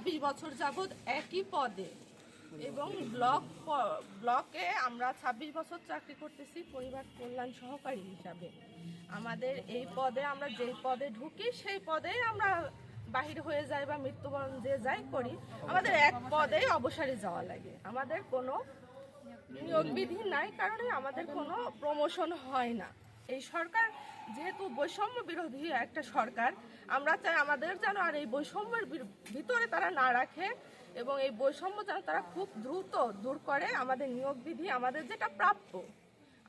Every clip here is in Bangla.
26 বছর যাবৎ একই পদে এবং ব্লকে আমরা 26 বছর চাকরি করতেছি পরিবার কল্যাণ সহকারী হিসাবে। আমাদের এই পদে আমরা যেই পদে ঢুকি সেই পদেই আমরা বাহির হয়ে যাই বা মৃত্যুবরণ যে যাই করি, আমাদের এক পদেই অবসরে যাওয়া লাগে। আমাদের কোনো নিয়োগ বিধি নাই কারণে আমাদের কোনো প্রমোশন হয় না। এই সরকার যেহেতু বৈষম্য বিরোধী একটা সরকার, আমরা চাই আমাদের যেন আর এই বৈষম্যের ভিতরে তারা না রাখে এবং এই বৈষম্য যেন তারা খুব দ্রুত দূর করে। আমাদের নিয়োগ বিধি আমাদের যেটা প্রাপ্য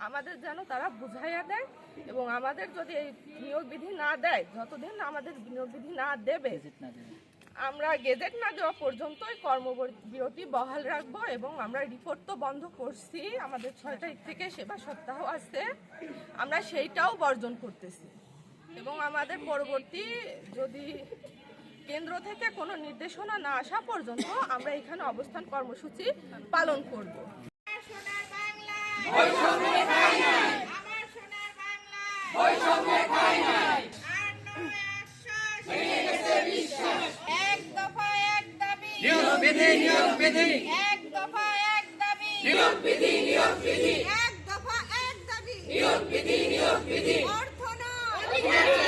আমাদের যেন তারা বুঝাইয়া দেয় এবং আমাদের যদি এই নিয়োগ বিধি না দেয়, যতদিন আমাদের নিয়োগ বিধি না দেবে, আমরা গেজেট না দেওয়া পর্যন্তই কর্মবিরতি বহাল রাখবো এবং আমরা রিপোর্ট তো বন্ধ করছি, আমাদের 6 তারিখ থেকে সেবা সপ্তাহ আছে, আমরা সেইটাও বর্জন করতেছি এবং আমাদের পরবর্তী যদি কেন্দ্র থেকে কোনো নির্দেশনা না আসা পর্যন্ত আমরা এখানে অবস্থান কর্মসূচি পালন করব। অর্থ নয়